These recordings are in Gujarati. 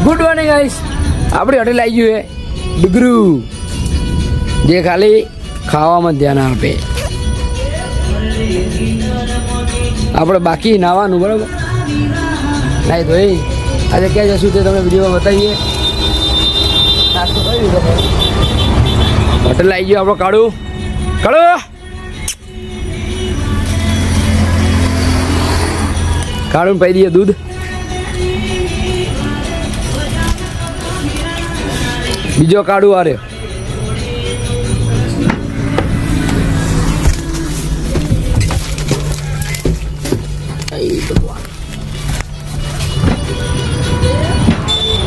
Good morning guys. આપણી હોટેલ આવી ગયું છે ડિગરૂ, જે ખાલી ખાવામાં ધ્યાન આપે. આપણે બાકી નાવાનું બરાબર નાઈ તો આજે ક્યાં જશું તે તમને વિડીયોમાં બતાવીએ. નાસ્તો કરી દીધો હોટેલ આવી ગયો આપણો કાળું કાળું પાઈ દઈએ દૂધ. બીજો કાળું આરે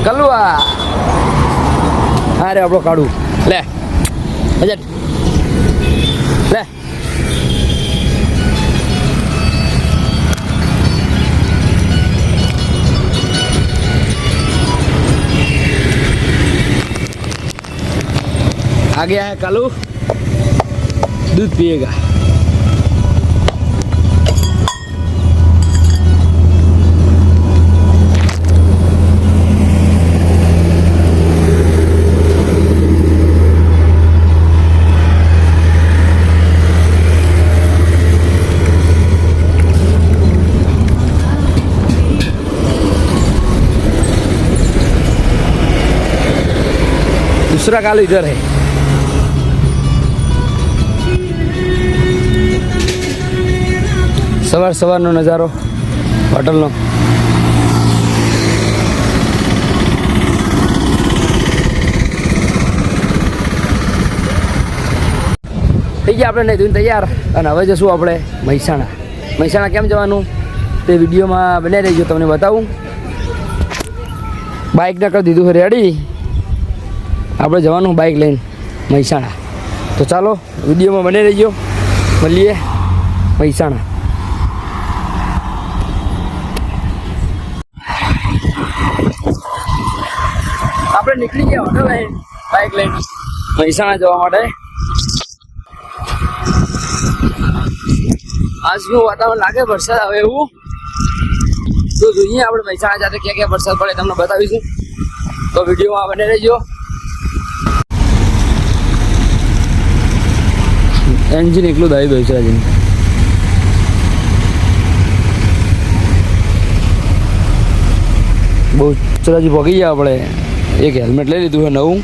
કલુઆ અરે આપણો કાળું લે હજટ લે. आ गया है कालू, दूध पिएगा. दूसरा कालू इधर है. સવારનો નજારો હોટલનો. થઈ ગયા આપણે નહીં ધોઈને તૈયાર, અને હવે જશું આપણે મહેસાણા. કેમ જવાનું તે વિડીયોમાં બનાવી રહીજો, તમને બતાવું. બાઇકને કરી દીધું છે રેડી, આપણે જવાનું બાઇક લઈને મહેસાણા. તો ચાલો વિડીયોમાં બનાવી રહીજો, મળીએ મહેસાણા. આપણે નીકળી ગયા હોટલ લઈને બાઇક લઈને મહેસાણા જવા માટે. આજનું વાતાવરણ લાગે વરસાદ આવે એવું, તો જોઈએ આપણે મહેસાણા જાતે ક્યાં ક્યાં વરસાદ પડે તમને બતાવીશું. તો વિડીયોમાં બને રહેજો. એન્જિન એકલું દાવી દઉં છે આજે. બહુ ચલાજી પગી ગયા આપણે. એક હેલ્મેટ લઈ લીધું છે નવું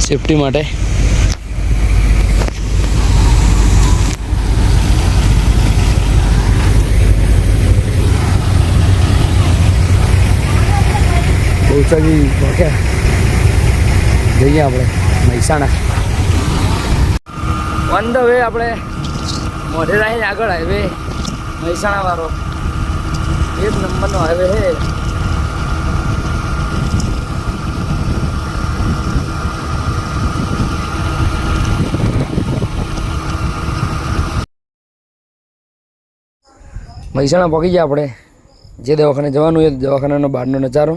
સેફટી માટે. બહુચરાજી પહોંચ્યા, જઈએ આપણે મહેસાણા. ઓન ધ વે આપણે મોઢેરાથી આગળ હાઈવે મહેસાણા વાળો 1 નંબરનો હાઈવે છે. મહેસાણા પહોંચી ગયા આપણે. જે દવાખાને જવાનું એ દવાખાનાનો બહારનો નજારો.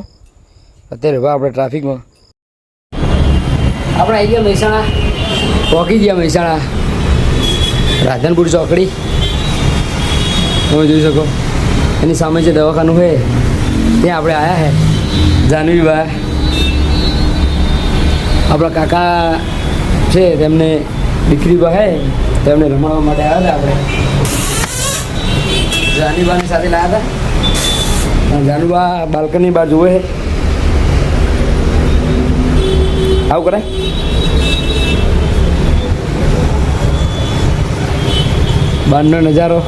અત્યારે હવે આપણે ટ્રાફિકમાં આપણે આવી ગયા મહેસાણા, પહોંચી ગયા મહેસાણા રાધનપુર ચોકડી. તમે જોઈ શકો એની સામે જે દવાખાનું છે ત્યાં આપણે આવ્યા છે. જાનવીભાઈ આપણા કાકા છે, તેમને દીકરી છે, તેમને રમાડવા માટે આવ્યા હતા. આપણે જાનવીબાની સાથે લાવ્યા હતા. જાનુબા બાલ્કની બહાર જુએ છે. આવું કરાય. બહારનો નજારો.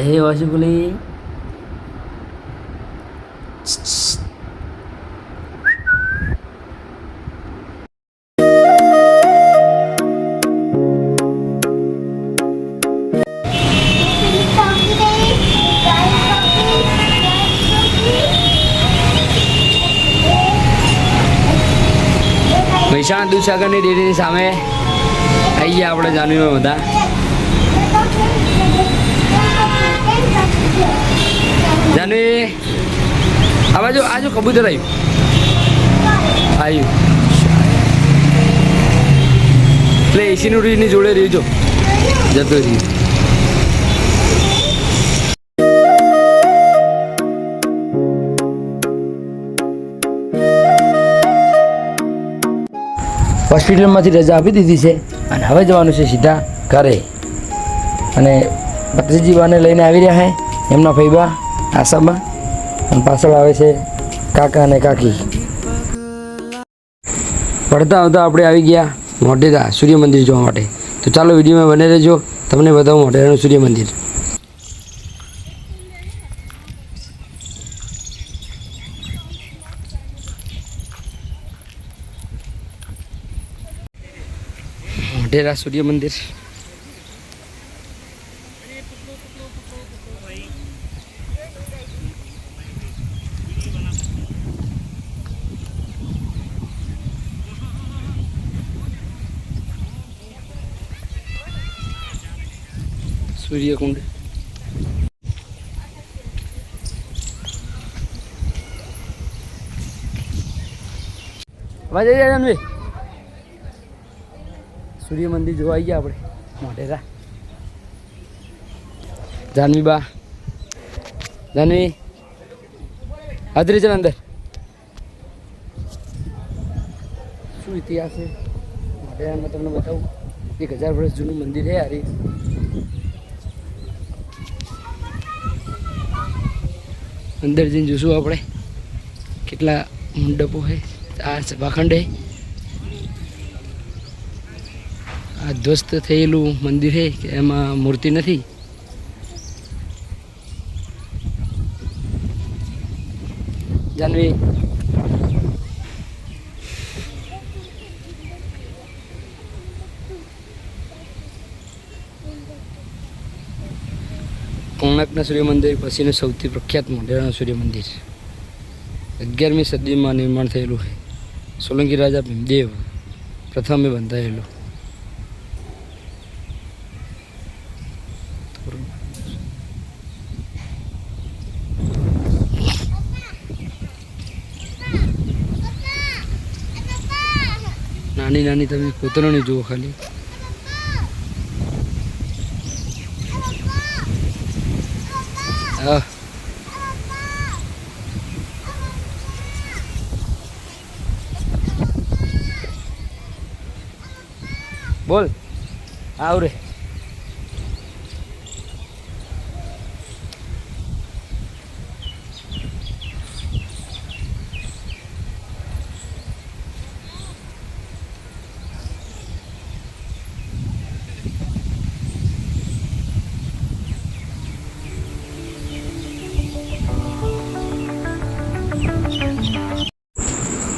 હે વાશુકુલી મહેસાણા દૂધસાગરની ડેરીની સામે આવી ગયા આપણે જાનવીમાં બધા. જાનવી આ બાજુ કબૂતર આવ્યું. એસીનું રીની જોડે રહેજો જતો રહ્યું. હોસ્પિટલમાંથી રજા આપી દીધી છે અને હવે જવાનું છે સીધા ઘરે. અને ભત્રીજીવાને લઈને આવી રહ્યા છે એમના ફૈબા આસામાં, અને પાછળ આવે છે કાકા અને કાકી. પડતા આવતા આપણે આવી ગયા મોઢેરા સૂર્ય મંદિર જોવા માટે. તો ચાલો વિડીયોમાં બને રહેજો, તમને બતાવું મોઢેરાનું સૂર્ય મંદિર. મોઢેરા સૂર્ય મંદિર. સૂર્યકુંડ. વાજે જાનવી સૂર્ય મંદિર જોવા આવી ગયા આપણે મોઢેરા. જાનવી બા, જાનવી હાજરી છે અંદર. શું ઇતિહાસ છે મોઢેરામાં તમને બતાવું. 1000 વર્ષ જૂનું મંદિર છે યાર. અંદર જઈને જોશું આપણે કેટલા મંડપો છે. આ સભાખંડ છે. આ ધ્વસ્ત થયેલું મંદિર છે કે એમાં મૂર્તિ નથી. જાનવી કોણાર્કના સૂર્ય મંદિર પછીનું સૌથી પ્રખ્યાત મોઢેરાનું સૂર્ય મંદિર 11મી સદીમાં નિર્માણ થયેલું છે. સોલંકી રાજા ભીમદેવ પ્રથમે બંધાયેલું. નાની નાની તમે કોતરણી જુઓ ખાલી. હા બોલ આવ રે.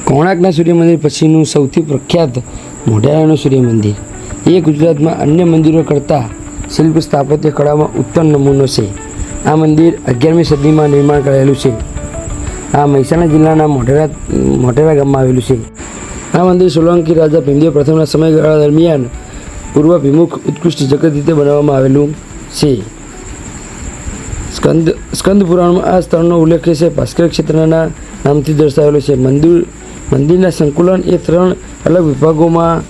કોણાર્કના સૂર્ય મંદિર પછીનું સૌથી પ્રખ્યાત મોઢેરાનું સૂર્ય મંદિર. એ ગુજરાતમાં અન્ય મંદિરો કરતાં શિલ્પ સ્થાપત્ય કળામાં ઉત્તમ નમૂનો છે. આ મંદિર 11મી સદીમાં નિર્માણ કરાયેલું છે. આ મહેસાણા જિલ્લાના મોઢેરા ગામમાં આવેલું છે. આ મંદિર સોલંકી રાજા ભીમદેવ પ્રથમના સમયગાળા દરમિયાન પૂર્વાભિમુખ ઉત્કૃષ્ટ જગત રીતે બનાવવામાં આવેલું છે. સ્કંદ પુરાણમાં આ સ્થળનો ઉલ્લેખ છે. ભાસ્કર ક્ષેત્રના નામથી દર્શાવેલો છે. મંદિરના સંકુલન એ 3 અલગ વિભાગોમાં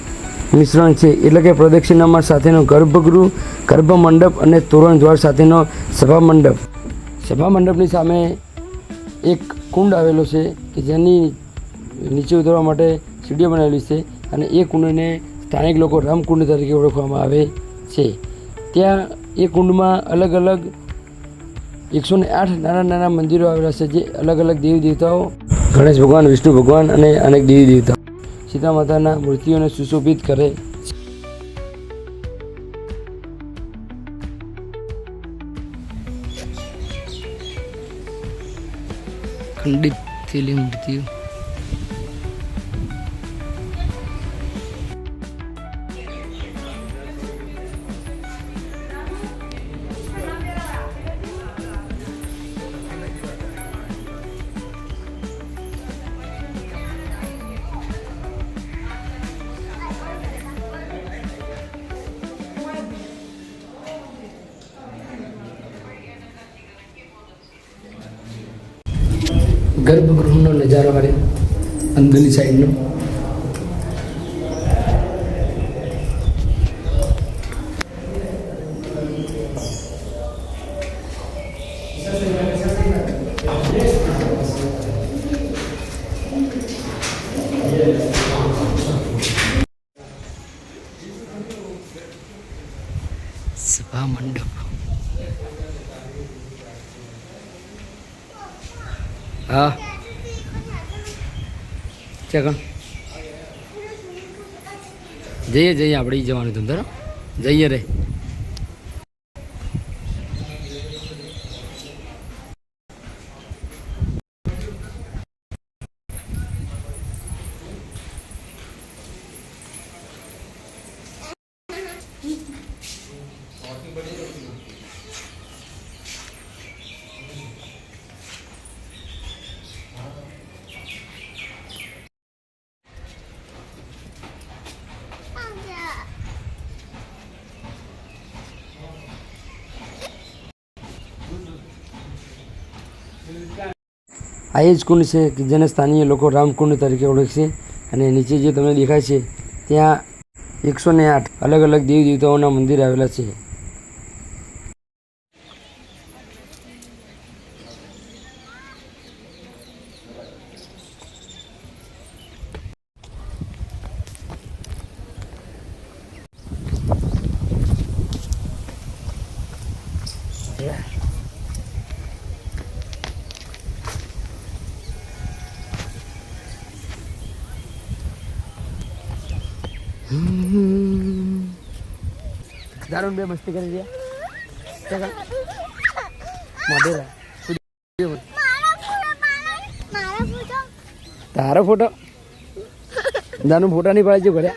મિશ્રણ છે. એટલે કે પ્રદક્ષિણામાર્ગ સાથેનો ગર્ભગૃહ, ગર્ભમંડપ અને તોરણ દ્વાર સાથેનો સભામંડપ. સભામંડપની સામે એક કુંડ આવેલો છે કે જેની નીચે ઉતરવા માટે સીડીઓ બનાવેલી છે. અને એ કુંડને સ્થાનિક લોકો રામકુંડ તરીકે ઓળખવામાં આવે છે. ત્યાં એ કુંડમાં અલગ અલગ 108 નાના નાના મંદિરો આવેલા છે, જે અલગ અલગ દેવી દેવતાઓ, ગણેશ ભગવાન, વિષ્ણુ ભગવાન અને અનેક દેવી દેવતાઓ, સીતા માતાના મૂર્તિઓને સુશોભિત કરે છે. ખંડિત થયેલી મૂર્તિઓ. ગર્ભગૃહનો નજારો આવે અંદરની સાઈડનો. હા ચકણ જઈએ આપણે ઈ જવાનું તમે ધરો જઈએ રે આ એ જ કુંડ છે કે જેને સ્થાનીય લોકો રામકુંડ તરીકે ઓળખશે અને નીચે જે તમને દેખાય છે ત્યાં 108 અલગ અલગ દેવી દેવતાઓના મંદિર આવેલા છે. દારૂણ બે મસ્તી કરી રહ્યા તારો ફોટો દારૂ ફોટા નહીં પાડે છે ઘરે